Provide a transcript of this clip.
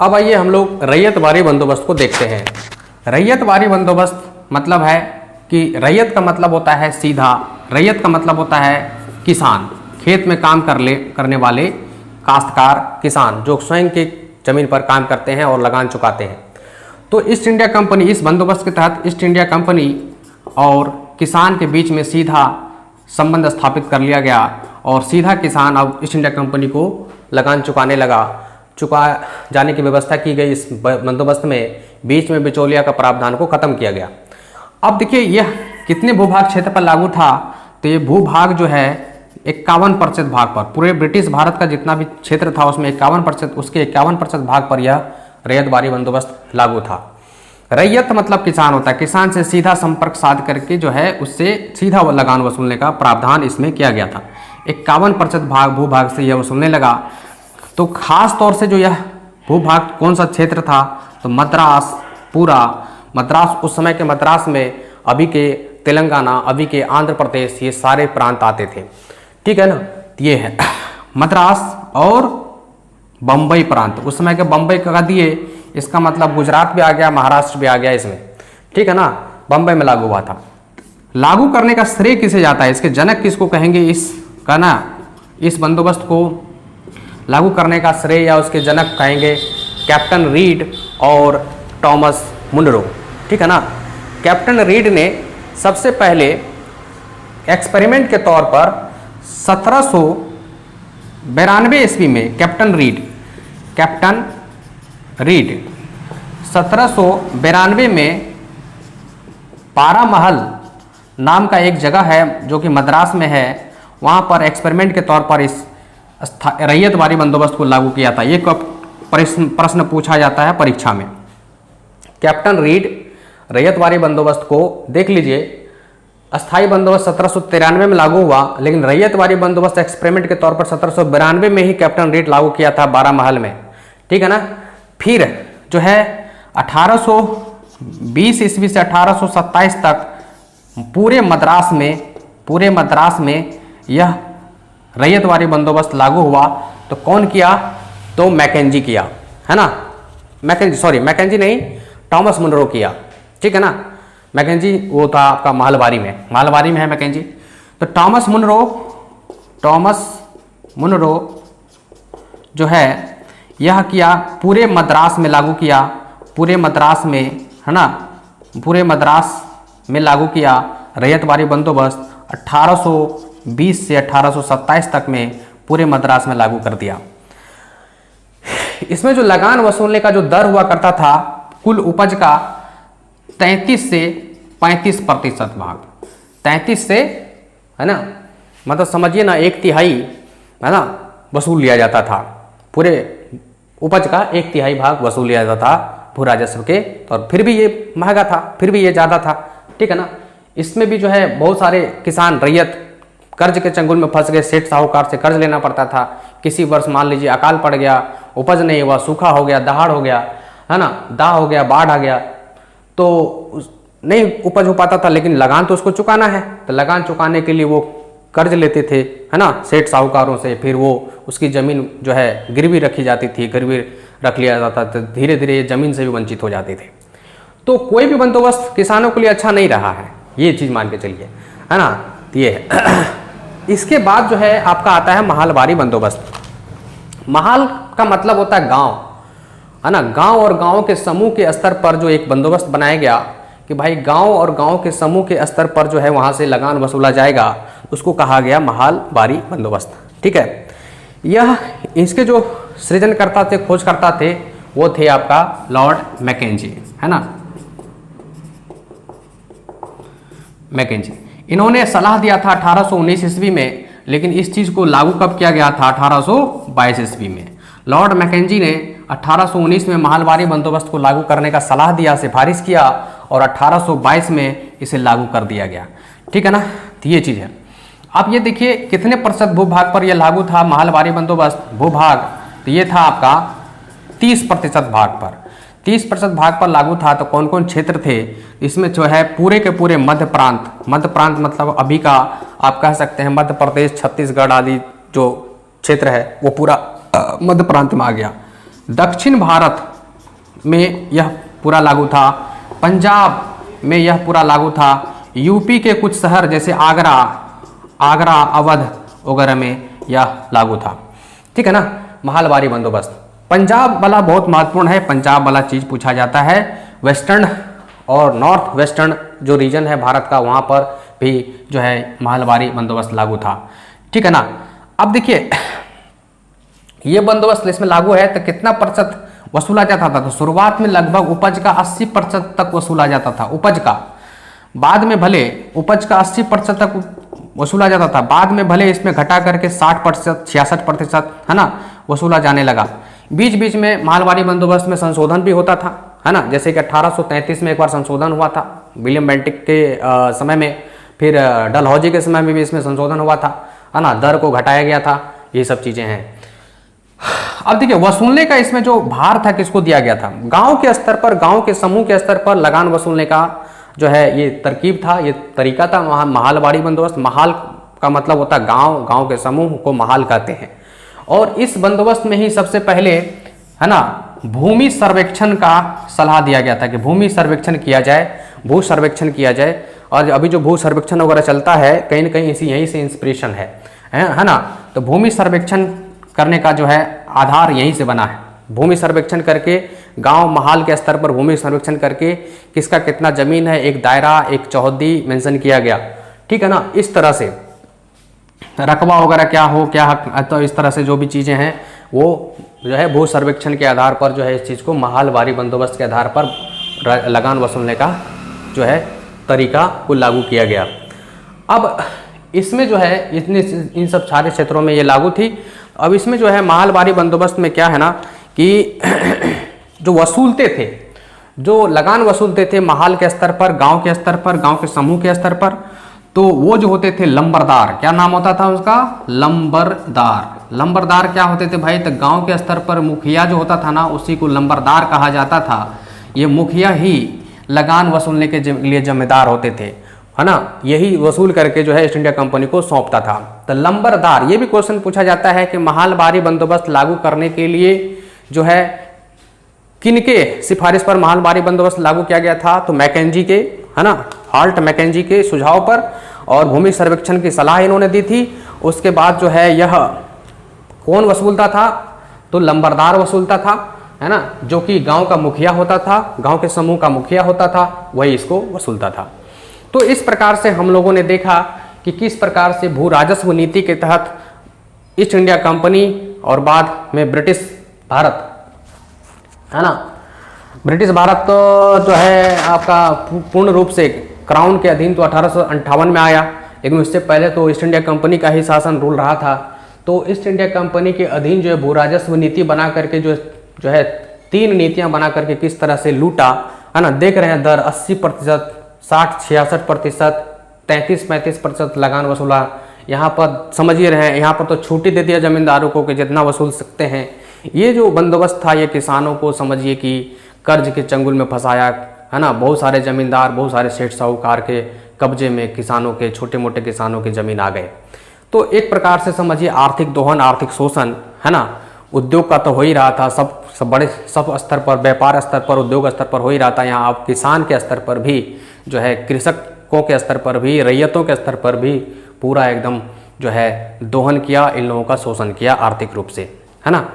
अब आइए हम लोग रैयतवारी बंदोबस्त को देखते हैं। रैयतवारी बंदोबस्त मतलब है कि रैयत का मतलब होता है सीधा, रैयत का मतलब होता है किसान, खेत में काम करने वाले काश्तकार किसान जो स्वयं के जमीन पर काम करते हैं और लगान चुकाते हैं। तो ईस्ट इंडिया कंपनी, इस बंदोबस्त के तहत ईस्ट इंडिया कंपनी और किसान के बीच में सीधा संबंध स्थापित कर लिया गया और सीधा किसान अब ईस्ट इंडिया कंपनी को लगान चुकाने लगा। चुका जाने की व्यवस्था की गई इस बंदोबस्त में। बीच में बिचौलिया का प्रावधान को खत्म किया गया। अब देखिए यह कितने भूभाग क्षेत्र पर लागू था, तो ये भूभाग जो है 51% भाग पर, पूरे ब्रिटिश भारत का जितना भी क्षेत्र था उसमें 51%, उसके 51% भाग पर यह रैयतवारी बंदोबस्त लागू था। रैयत मतलब किसान होता है, किसान से सीधा संपर्क साध करके जो है उससे सीधा लगान वसूलने का प्रावधान इसमें किया गया था। 51% भूभाग से यह वसूलने लगा। तो खास तौर से जो यह भूभाग कौन सा क्षेत्र था, तो मद्रास, पूरा मद्रास, उस समय के मद्रास में अभी के तेलंगाना, अभी के आंध्र प्रदेश, ये सारे प्रांत आते थे। ठीक है ना, ये है मद्रास और बम्बई प्रांत। उस समय के बम्बई का दिए, इसका मतलब गुजरात भी आ गया, महाराष्ट्र भी आ गया इसमें। ठीक है ना, बम्बई में लागू हुआ था। लागू करने का श्रेय किसे जाता है, इसके जनक किसको कहेंगे, इसका ना, इस बंदोबस्त को लागू करने का श्रेय या उसके जनक कहेंगे कैप्टन रीड और थॉमस मुनरो। ठीक है ना, कैप्टन रीड ने सबसे पहले एक्सपेरिमेंट के तौर पर 1792 ईस्वी में कैप्टन रीड 1792 में पारामहल नाम का एक जगह है जो कि मद्रास में है, वहाँ पर एक्सपेरिमेंट के तौर पर इस रैयतवारी बंदोबस्त को लागू किया था। ये प्रश्न पूछा जाता है परीक्षा में। कैप्टन रीड रैयतवारी बंदोबस्त को देख लीजिए, अस्थायी बंदोबस्त 1793 में लागू हुआ, लेकिन रैयतवारी बंदोबस्त एक्सपेरिमेंट के तौर पर 1792 में ही कैप्टन रीड लागू किया था बारामहल में। ठीक है ना, फिर जो है 1820 ईस्वी से 1827 तक पूरे मद्रास में यह रैयतवारी बंदोबस्त लागू हुआ। तो कौन किया, तो मैकेंजी किया, है ना, मैकेंजी नहीं, थॉमस मुनरो किया। ठीक है ना, मैकेंजी वो था आपका महलबारी में है मैकेंजी। तो थॉमस मुनरो जो है यह किया, पूरे मद्रास में लागू किया, पूरे मद्रास में, है ना, पूरे मद्रास में लागू किया रैयतवारी बंदोबस्त। 1820 से 1827 तक में पूरे मद्रास में लागू कर दिया। इसमें जो लगान वसूलने का जो दर हुआ करता था कुल उपज का 33 से 35% भाग, 33 से, है ना, मतलब समझिए ना 1/3, है ना, वसूल लिया जाता था। पूरे उपज का 1/3 भाग वसूल लिया जाता था भू राजस्व के। और फिर भी ये महंगा था, फिर भी ये ज़्यादा था। ठीक है ना, इसमें भी जो है बहुत सारे किसान रैयत कर्ज के चंगुल में फंस गए, सेठ साहूकार से कर्ज लेना पड़ता था। किसी वर्ष मान लीजिए अकाल पड़ गया, उपज नहीं हुआ, सूखा हो गया, दहाड़ हो गया, है ना, दाह हो गया, बाढ़ आ गया, तो नहीं उपज हो पाता था, लेकिन लगान तो उसको चुकाना है। तो लगान चुकाने के लिए वो कर्ज लेते थे, है ना, सेठ साहूकारों से। फिर वो उसकी ज़मीन जो है गिरवी रखी जाती थी, गिरवी रख लिया जाता था, धीरे धीरे ज़मीन से भी वंचित हो जाते थे। तो कोई भी बंदोबस्त किसानों के लिए अच्छा नहीं रहा है, ये चीज़ मान के चलिए, है ना। ये है इसके बाद जो है आपका आता है महलबारी बंदोबस्त। महल का मतलब होता है गांव, है ना, गांव और गांव के समूह के स्तर पर जो एक बंदोबस्त बनाया गया कि भाई गांव और गांव के समूह के स्तर पर जो है वहां से लगान वसूला जाएगा, उसको कहा गया महलबारी बंदोबस्त। ठीक है, यह इसके जो सृजनकर्ता थे, खोजकर्ता थे, वो थे आपका लॉर्ड मैकेंजी, है ना, मैकेंजी। इन्होंने सलाह दिया था 1819 ईस्वी में, लेकिन इस चीज़ को लागू कब किया गया था, 1822 ईस्वी में। लॉर्ड मैकेंजी ने 1819 में महलबारी बंदोबस्त को लागू करने का सलाह दिया, सिफारिश किया, और 1822 में इसे लागू कर दिया गया। ठीक है ना, तो ये चीज़ है। आप ये देखिए कितने प्रतिशत भूभाग पर यह लागू था महलबारी बंदोबस्त, भूभाग, तो ये था आपका 30% भाग पर, 30% भाग पर लागू था। तो कौन कौन क्षेत्र थे इसमें, जो है पूरे के पूरे मध्य प्रांत मतलब अभी का आप कह सकते हैं मध्य प्रदेश, छत्तीसगढ़ आदि जो क्षेत्र है वो पूरा मध्य प्रांत में आ गया, दक्षिण भारत में यह पूरा लागू था, पंजाब में यह पूरा लागू था, यूपी के कुछ शहर जैसे आगरा, अवध वगैरह में यह लागू था। ठीक है ना। महलबारी बंदोबस्त, पंजाब वाला बहुत महत्वपूर्ण है, पंजाब वाला चीज पूछा जाता है। वेस्टर्न और नॉर्थ वेस्टर्न जो रीजन है भारत का, वहां पर भी जो है महलबारी बंदोबस्त लागू था। ठीक है ना। अब देखिए ये बंदोबस्त इसमें लागू है तो कितना प्रतिशत वसूला जाता था, तो शुरुआत में लगभग उपज का 80% तक वसूला जाता था, उपज का। बाद में भले उपज का 80% तक वसूला जाता था, बाद में भले इसमें घटा करके 60%, 66% है ना वसूला जाने लगा। बीच बीच में महलबारी बंदोबस्त में संशोधन भी होता था, है ना। जैसे कि 1833 में एक बार संशोधन हुआ था, विलियम बेंटिक के समय में, फिर डलहौजी के समय में भी इसमें संशोधन हुआ था, है ना। दर को घटाया गया था, ये सब चीजें हैं। अब देखिए वसूलने का इसमें जो भार था किसको दिया गया था, गांव के स्तर पर, गांव के समूह के स्तर पर लगान वसूलने का जो है ये तरकीब था, ये तरीका था महलबारी बंदोबस्त। महाल का मतलब होता है गांव, गांव के समूह को महाल कहते हैं। और इस बंदोबस्त में ही सबसे पहले है ना भूमि सर्वेक्षण का सलाह दिया गया था कि भूमि सर्वेक्षण किया जाए, भू सर्वेक्षण किया जाए। और अभी जो भू सर्वेक्षण वगैरह चलता है कहीं ना कहीं यहीं से इंस्पिरेशन है ना। तो भूमि सर्वेक्षण करने का जो है आधार यहीं से बना है। भूमि सर्वेक्षण करके गांव महाल के स्तर पर भूमि सर्वेक्षण करके किसका कितना जमीन है, एक दायरा, एक चौहद्दी मेंशन किया गया। ठीक है ना। इस तरह से रकबा वगैरह क्या हो, क्या हक, तो इस तरह से जो भी चीजें हैं वो जो है भू सर्वेक्षण के आधार पर जो है इस चीज को महलबारी बंदोबस्त के आधार पर लगान वसूलने का जो है तरीका को लागू किया गया। अब इसमें जो है इतने इन सब सारे क्षेत्रों में ये लागू थी। अब इसमें जो है महलबारी बंदोबस्त में क्या है ना कि जो वसूलते थे, जो लगान वसूलते थे महाल के स्तर पर, गांव के स्तर पर, गांव के समूह के स्तर पर, तो वो जो होते थे लंबरदार, क्या नाम होता था उसका, लंबरदार। लंबरदार क्या होते थे भाई, तो गांव के स्तर पर मुखिया जो होता था ना उसी को लंबरदार कहा जाता था। ये मुखिया ही लगान वसूलने के लिए जिम्मेदार होते थे, है ना। यही वसूल करके जो है ईस्ट इंडिया कंपनी को सौंपता था। तो लंबरदार, ये भी क्वेश्चन पूछा जाता है कि महलबारी बंदोबस्त लागू करने के लिए जो है किनके सिफारिश पर महलबारी बंदोबस्त लागू किया गया था, तो मैकेंजी के, है ना, हाल्ट मैकेंजी के सुझाव पर, और भूमि सर्वेक्षण की सलाह इन्होंने दी थी। उसके बाद जो है यह कौन वसूलता था, तो लंबरदार वसूलता था, है ना, जो कि गांव का मुखिया होता था, गांव के समूह का मुखिया होता था, वही इसको वसूलता था। तो इस प्रकार से हम लोगों ने देखा कि किस प्रकार से भू राजस्व नीति के तहत ईस्ट इंडिया कंपनी और बाद में ब्रिटिश भारत, है ना, ब्रिटिश भारत तो जो है आपका पूर्ण रूप से क्राउन के अधीन तो 1858 में आया, लेकिन उससे पहले तो ईस्ट इंडिया कंपनी का ही शासन रूल रहा था। तो ईस्ट इंडिया कंपनी के अधीन जो है भू राजस्व नीति बना करके जो है 3 नीतियां बना करके किस तरह से लूटा, है ना। देख रहे हैं दर 80%, 60-66%, 33-35% लगान वसूला। यहाँ पर समझ ही रहे हैं, यहाँ पर तो छूटी दे दिया जमींदारों को कि जितना वसूल सकते हैं। ये जो बंदोबस्त था ये किसानों को समझिए कि कर्ज के चंगुल में फंसाया, है ना। बहुत सारे जमींदार, बहुत सारे सेठ साहूकार के कब्जे में किसानों के, छोटे मोटे किसानों की जमीन आ गए। तो एक प्रकार से समझिए आर्थिक दोहन, आर्थिक शोषण, है ना। उद्योग का तो हो ही रहा था, सब बड़े सब स्तर पर, व्यापार स्तर पर, उद्योग स्तर पर हो ही रहा था। यहाँ आप किसान के स्तर पर भी जो है, कृषकों के स्तर पर भी, रैयतों के स्तर पर भी पूरा एकदम जो है दोहन किया, इन लोगों का शोषण किया आर्थिक रूप से, है ना।